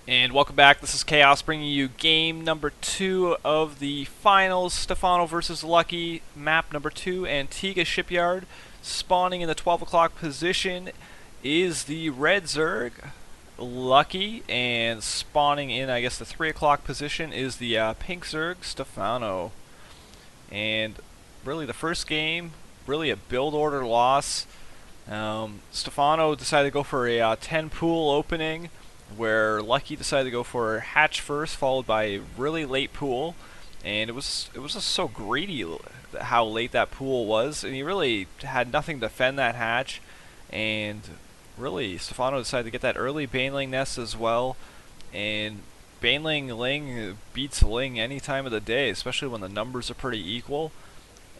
And welcome back. This is Chaos bringing you game number 2 of the finals. Stephano versus Lucky. Map number 2, Antigua Shipyard. Spawning in the 12 o'clock position is the red Zerg, Lucky. And spawning in, I guess, the 3 o'clock position is the pink Zerg, Stephano. And really the first game, really a build order loss. Stephano decided to go for a 10 pool opening, where Lucky decided to go for hatch first, followed by a really late pool, and it was just so greedy how late that pool was, and he really had nothing to defend that hatch, and really Stephano decided to get that early Baneling nest as well, and Baneling Ling beats Ling any time of the day, especially when the numbers are pretty equal,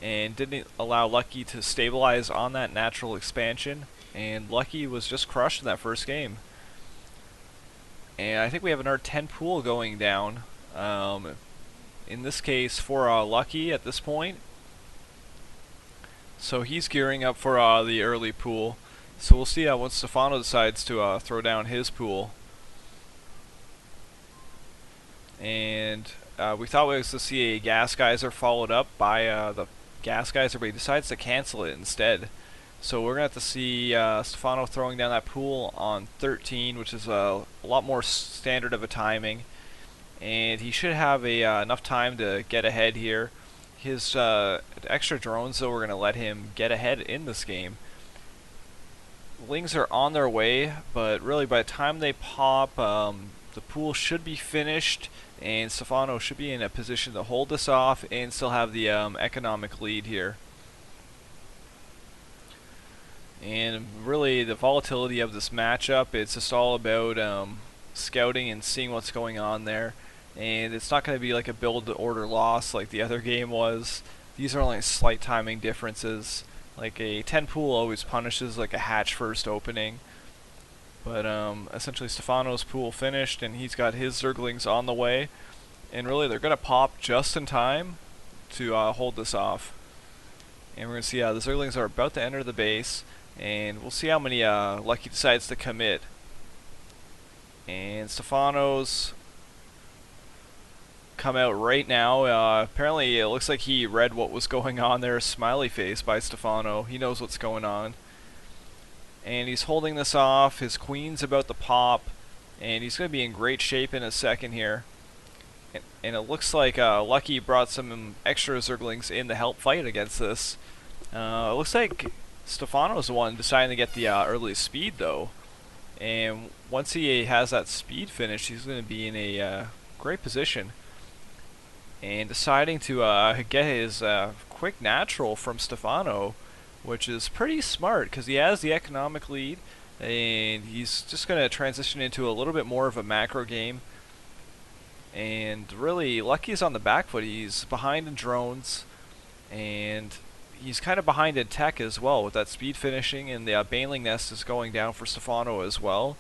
and didn't allow Lucky to stabilize on that natural expansion, and Lucky was just crushed in that first game. And I think we have another 10 pool going down. In this case for Lucky at this point. So he's gearing up for the early pool. So we'll see once Stephano decides to throw down his pool. And we thought we was to see a gas geyser followed up by the gas geyser, but he decides to cancel it instead. So we're going to have to see Stephano throwing down that pool on 13, which is a lot more standard of a timing. And he should have enough time to get ahead here. His extra drones, though, we're going to let him get ahead in this game. Lings are on their way, but really by the time they pop, the pool should be finished, and Stephano should be in a position to hold this off and still have the economic lead here. And really, the volatility of this matchup, it's just all about scouting and seeing what's going on there. And it's not going to be like a build order loss like the other game was. These are only slight timing differences. Like a 10 pool always punishes like a hatch first opening. But essentially Stephano's pool finished, and he's got his Zerglings on the way. And really, they're going to pop just in time to hold this off. And we're going to see the Zerglings are about to enter the base. And we'll see how many Lucky decides to commit. And Stephano's come out right now. Apparently it looks like he read what was going on there. Smiley face by Stephano. He knows what's going on. And he's holding this off. His queen's about to pop. And he's going to be in great shape in a second here. And it looks like Lucky brought some extra Zerglings in to help fight against this. It looks like Stephano's the one deciding to get the early speed, though. And once he has that speed finished, he's going to be in a great position. And deciding to get his quick natural from Stephano, which is pretty smart because he has the economic lead, and he's just going to transition into a little bit more of a macro game. And really, Lucky's on the back foot. He's behind in drones, and he's kind of behind in tech as well with that speed finishing, and the Baneling nest is going down for Stephano as well.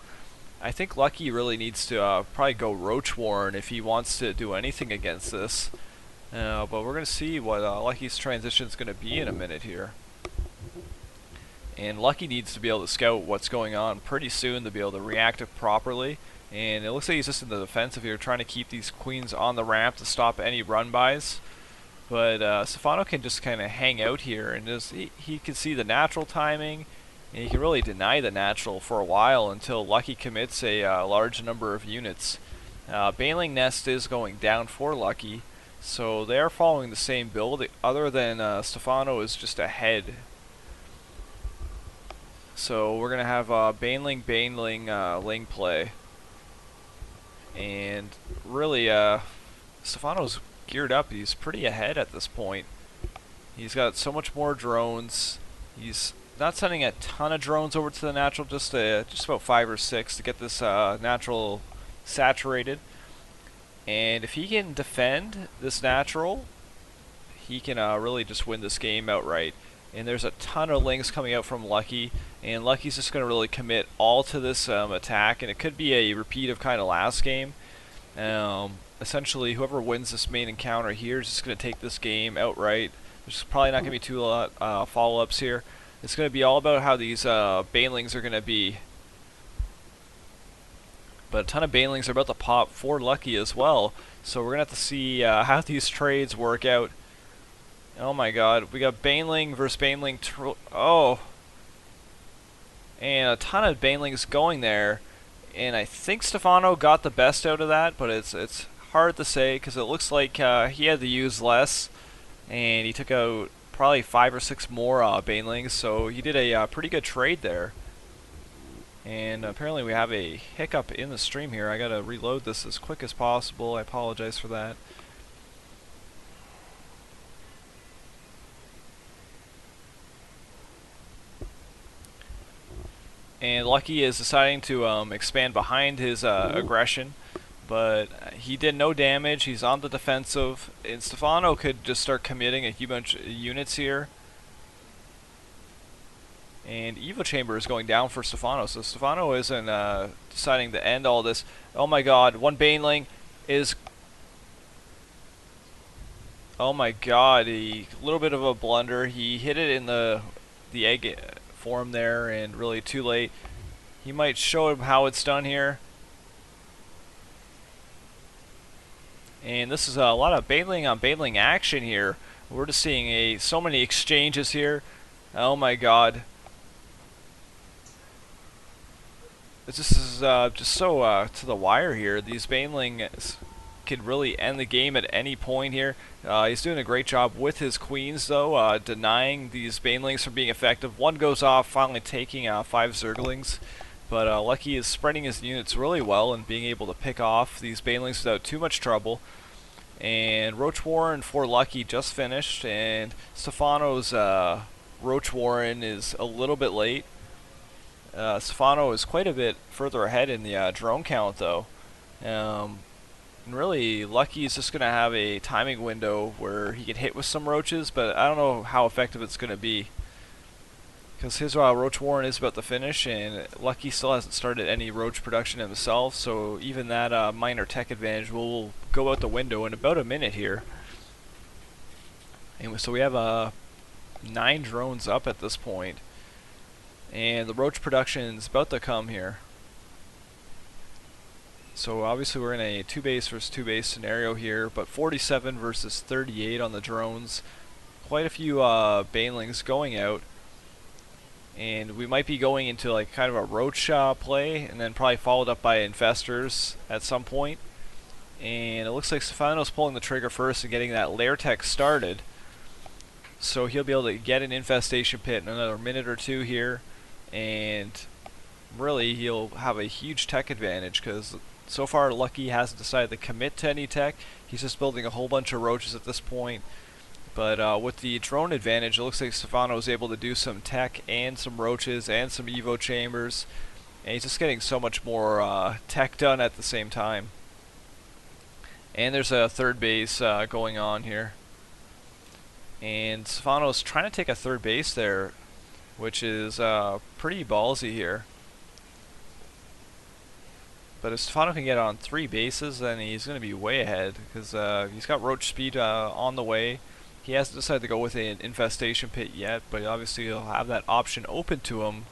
I think Lucky really needs to probably go Roach Warren if he wants to do anything against this. But we're going to see what Lucky's transition is going to be in a minute here. And Lucky needs to be able to scout what's going on pretty soon to be able to react properly. And it looks like he's just in the defensive here, trying to keep these queens on the ramp to stop any run-bys. But Stephano can just kind of hang out here, and he can see the natural timing, and he can really deny the natural for a while until Lucky commits a large number of units. Baneling Nest is going down for Lucky, so they are following the same build, other than Stephano is just ahead. So we're going to have Baneling Ling play. And really, Stephano's geared up. He's pretty ahead at this point. He's got so much more drones. He's not sending a ton of drones over to the natural, just about 5 or 6 to get this natural saturated. And if he can defend this natural, he can really just win this game outright. And there's a ton of Lings coming out from Lucky, and Lucky's just going to really commit all to this attack, and it could be a repeat of kind of last game. Essentially, whoever wins this main encounter here is just going to take this game outright. There's probably not going to be too follow-ups here. It's going to be all about how these Banelings are going to be. But a ton of banelings are about to pop for Lucky as well. So we're going to have to see how these trades work out. Oh my god, we got Baneling versus Baneling. Oh. And a ton of banelings going there. And I think Stephano got the best out of that, but it's hard to say because it looks like he had to use less. And he took out probably 5 or 6 more banelings, so he did a pretty good trade there. And apparently we have a hiccup in the stream here. I gotta reload this as quick as possible. I apologize for that. And Lucky is deciding to expand behind his aggression, but he did no damage. He's on the defensive, and Stephano could just start committing a huge bunch of units here. And Evo Chamber is going down for Stephano, so Stephano isn't deciding to end all this. Oh my god, one Baneling is... Oh my god, a little bit of a blunder. He hit it in the egg form there, and really too late. He might show him how it's done here. And this is a lot of Baneling on Baneling action here. We're just seeing so many exchanges here. Oh my god. This is just so to the wire here. These Banelings could really end the game at any point here. He's doing a great job with his queens, though, denying these Banelings from being effective. One goes off, finally taking 5 Zerglings. But Lucky is spreading his units really well and being able to pick off these Banelings without too much trouble. And Roach Warren for Lucky just finished, and Stephano's Roach Warren is a little bit late. Stephano is quite a bit further ahead in the drone count, though. And really, Lucky is just going to have a timing window where he can hit with some roaches, but I don't know how effective it's going to be. Because his Roach Warren is about to finish, and Lucky still hasn't started any roach production himself, so even that minor tech advantage will go out the window in about a minute here. Anyway, so we have 9 drones up at this point. And the roach production is about to come here. So obviously we're in a 2 base versus 2 base scenario here, but 47 versus 38 on the drones. Quite a few banelings going out. And we might be going into like kind of a roach play, and then probably followed up by infestors at some point. And it looks like Stephano's pulling the trigger first and getting that lair tech started. So he'll be able to get an infestation pit in another minute or 2 here. And really he'll have a huge tech advantage because so far Lucky hasn't decided to commit to any tech. He's just building a whole bunch of roaches at this point. But with the drone advantage, it looks like Stephano is able to do some tech and some roaches and some Evo chambers. And he's just getting so much more tech done at the same time. And there's a 3rd base going on here. And Stephano's trying to take a 3rd base there, which is pretty ballsy here. But if Stephano can get on 3 bases, then he's going to be way ahead, because he's got roach speed on the way. He hasn't decided to go with an infestation pit yet, but obviously he'll have that option open to him.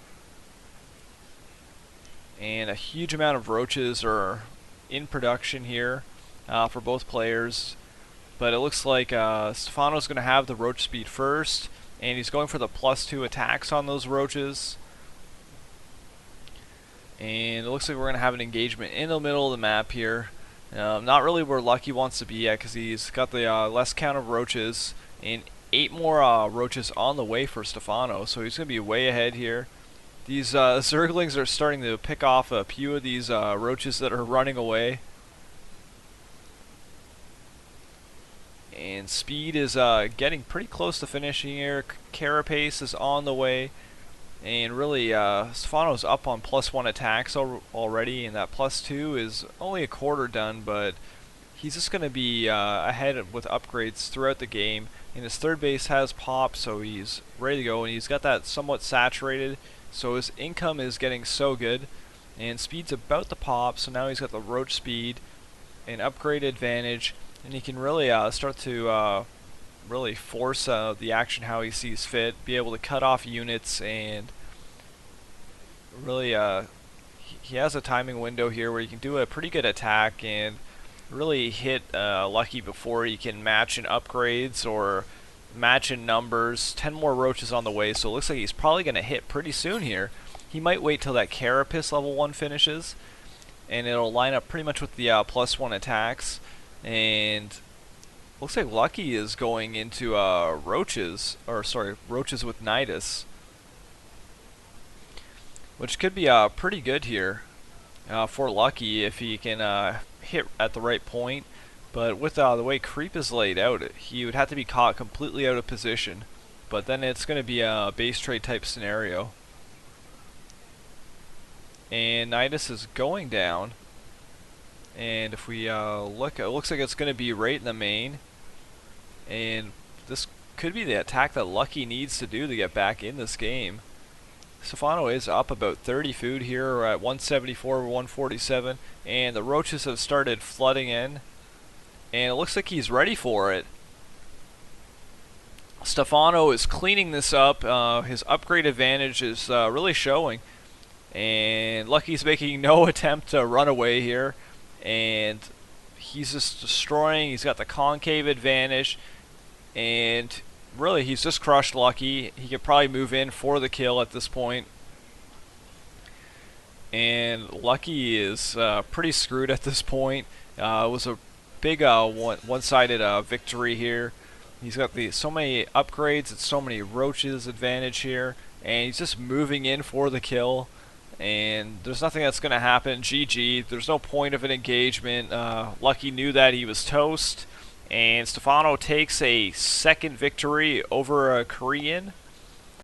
And a huge amount of roaches are in production here for both players. But it looks like Stephano's going to have the roach speed first, and he's going for the +2 attacks on those roaches. And it looks like we're going to have an engagement in the middle of the map here. Not really where Lucky wants to be at, because he's got the less count of roaches, and 8 more roaches on the way for Stephano, so he's going to be way ahead here. These Zerglings are starting to pick off a few of these roaches that are running away. And speed is getting pretty close to finishing here. Carapace is on the way. And really, Stephano's up on +1 attacks already, and that +2 is only a quarter done, but he's just going to be ahead with upgrades throughout the game. And his 3rd base has pop, so he's ready to go, and he's got that somewhat saturated, so his income is getting so good. And speed's about to pop, so now he's got the roach speed, an upgrade advantage, and he can really start to really force the action how he sees fit, be able to cut off units, and really he has a timing window here where he can do a pretty good attack and really hit Lucky before he can match in upgrades or match in numbers. 10 more roaches on the way, so it looks like he's probably going to hit pretty soon here. He might wait till that Carapace level 1 finishes, and it'll line up pretty much with the +1 attacks. And looks like Lucky is going into roaches with Nidus, which could be pretty good here for Lucky if he can hit at the right point. But with the way Creep is laid out, he would have to be caught completely out of position. But then it's going to be a base trade type scenario. And Nidus is going down. And if we look, it looks like it's going to be right in the main. And this could be the attack that Lucky needs to do to get back in this game. Stephano is up about 30 food here. We're at 174, 147. And the roaches have started flooding in. And it looks like he's ready for it. Stephano is cleaning this up. His upgrade advantage is really showing. And Lucky's making no attempt to run away here. And he's just destroying. He's got the concave advantage. And really, he's just crushed Lucky. He could probably move in for the kill at this point. And Lucky is pretty screwed at this point. It was a big one-sided victory here. He's got so many upgrades and so many roaches advantage here, and he's just moving in for the kill. And there's nothing that's going to happen. GG. There's no point of an engagement. Lucky knew that he was toast, and Stephano takes a second victory over a Korean.